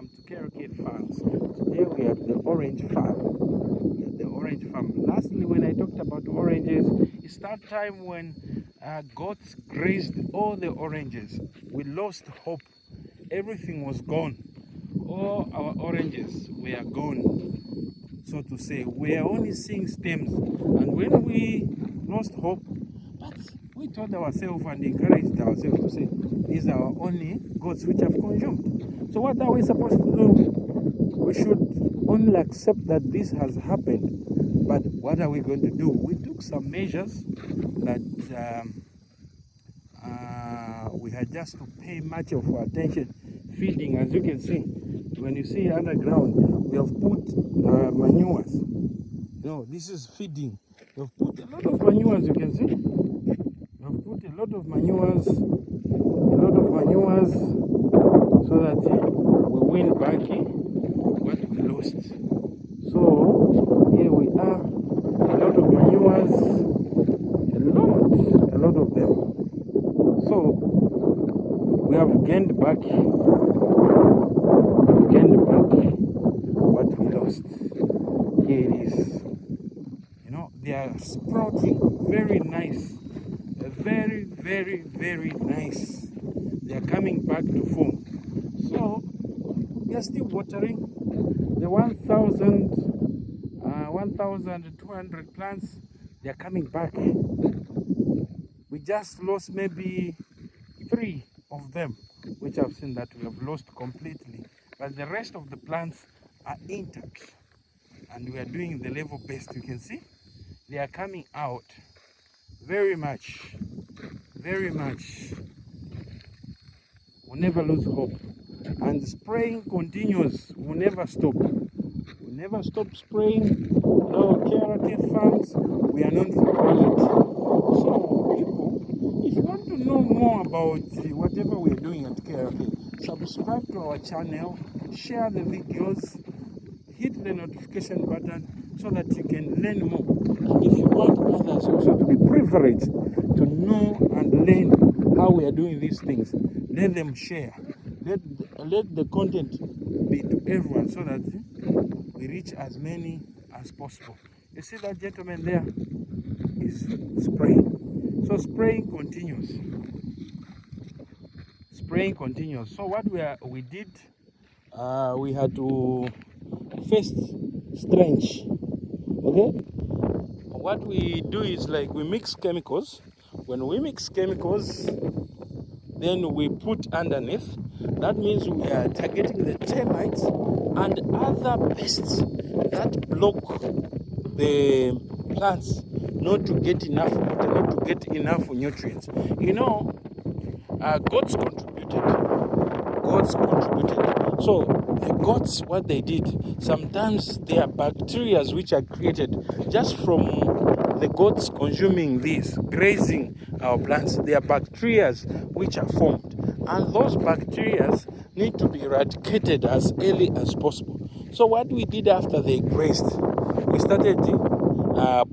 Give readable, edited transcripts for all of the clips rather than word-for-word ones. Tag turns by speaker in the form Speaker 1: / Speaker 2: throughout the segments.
Speaker 1: welcome to KRK Farms. Today we are at the orange farm. Lastly, when I talked about oranges, it's that time when goats grazed all the oranges. We lost hope. Everything was gone. All our oranges were gone, so to say. We are only seeing stems. And when we lost hope, but we told ourselves and encouraged ourselves to say, these are our only goats which have consumed. So what are we supposed to do? We should only accept that this has happened. But what are we going to do? We took some measures that we had just to pay much of our attention. Feeding, as you can see, when you see underground, we have put manures. This is feeding. We have put a lot of manures, you can see. We have put a lot of manures, so that we win back what we lost. So here we are, a lot of manures, a lot of them. So we have gained back what we lost. Here it is. They are sprouting very nice, very, very, very nice. They are coming back to form. So we are still watering the 1,200 plants. They are coming back. We just lost maybe 3 of them, which I've seen that we have lost completely. But the rest of the plants are intact, and we are doing the level best. You can see they are coming out very much. We'll never lose hope. And spraying continues. We'll never stop. We'll never stop spraying. KRK Farms, we are known for quality. So, people, if you want to know more about whatever we are doing at KRK, subscribe to our channel, share the videos, hit the notification button so that you can learn more. And if you want others also to be privileged to know and learn how we are doing these things, let them share. Let the content be to everyone so that we reach as many as possible. You see that gentleman there is spraying. So spraying continues. So what we did, we had to first drench. Okay? What we do is like we mix chemicals. When we mix chemicals, then we put underneath. That means we are targeting the termites and other pests that block the plants not to get enough water, not to get enough nutrients. Goats contributed. So the goats, what they did, sometimes there are bacteria which are created just from the goats consuming this, grazing our plants. There are bacteria which are formed, and those bacteria need to be eradicated as early as possible. So what we did after they grazed, we started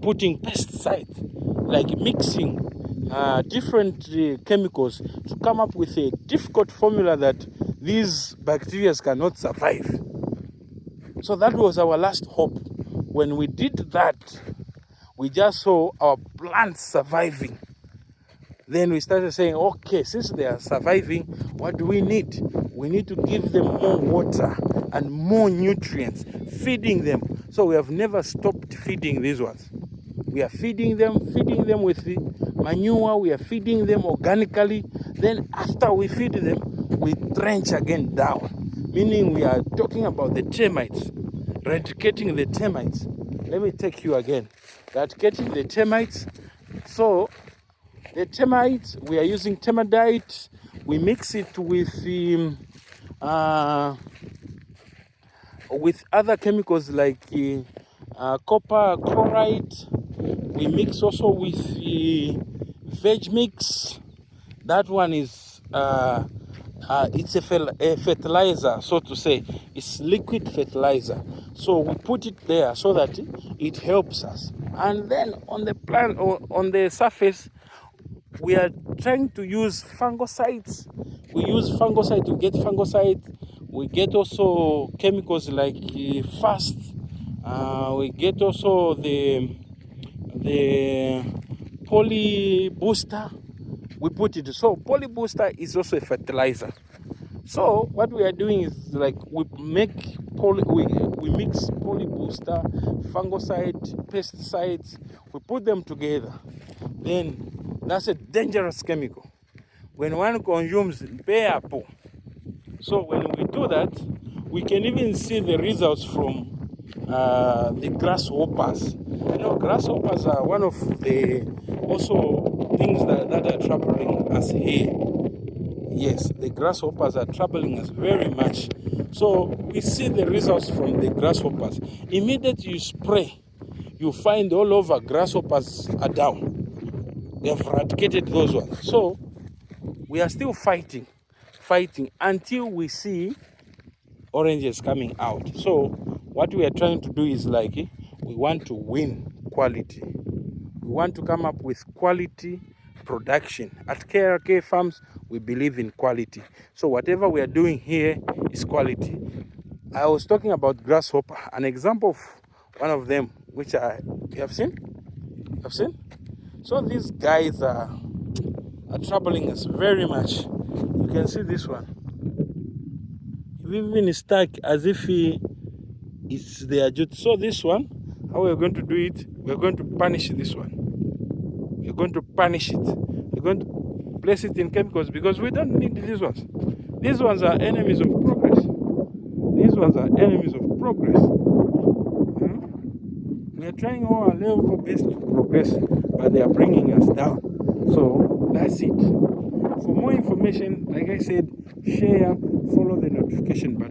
Speaker 1: putting pesticides, like mixing different chemicals to come up with a difficult formula that these bacteria cannot survive. So that was our last hope. When we did that, we just saw our plants surviving. Then we started saying, okay, since they are surviving, what do we need? We need to give them more water and more nutrients, feeding them. So we have never stopped feeding these ones. We are feeding them with the manure. We are feeding them organically. Then after we feed them, we drench again down. Meaning we are talking about the termites, eradicating the termites. Let me take you again. Eradicating the termites. So the termites, we are using termidite. We mix it with other chemicals like copper chloride. We mix also with veg mix. That one is it's a fertilizer, so to say. It's liquid fertilizer. So we put it there so that it helps us. And then on the plant or on the surface, we are trying to use fungicides. We use fungicide to get fungicide. We get also chemicals like Fast. We get also the poly booster. We put it. So poly booster is also a fertilizer. So what we are doing is like we mix poly booster, fungicide, pesticides. We put them together. Then that's a dangerous chemical. When one consumes, pay up. So when we do that, we can even see the results from the grasshoppers. Grasshoppers are one of the also things that are troubling us here. Yes, the grasshoppers are troubling us very much. So we see the results from the grasshoppers. Immediately you spray, you find all over grasshoppers are down. They have eradicated those ones. So we are still fighting until we see oranges coming out. So what we are trying to do is like we want to win quality. We want to come up with quality production. At KRK Farms, we believe in quality. So whatever we are doing here is quality. I was talking about grasshopper, an example of one of them, which you have seen? Have seen? So these guys are troubling us very much. You can see this one. He even stuck as if it's their duty. So this one, how we're going to do it, we're going to punish this one. We're going to punish it. We're going to place it in chemicals because we don't need these ones. These ones are enemies of progress. These ones are enemies of progress. We are trying our level best to progress, but they are bringing us down. So that's it. For more information, like I said, share, follow the notification button.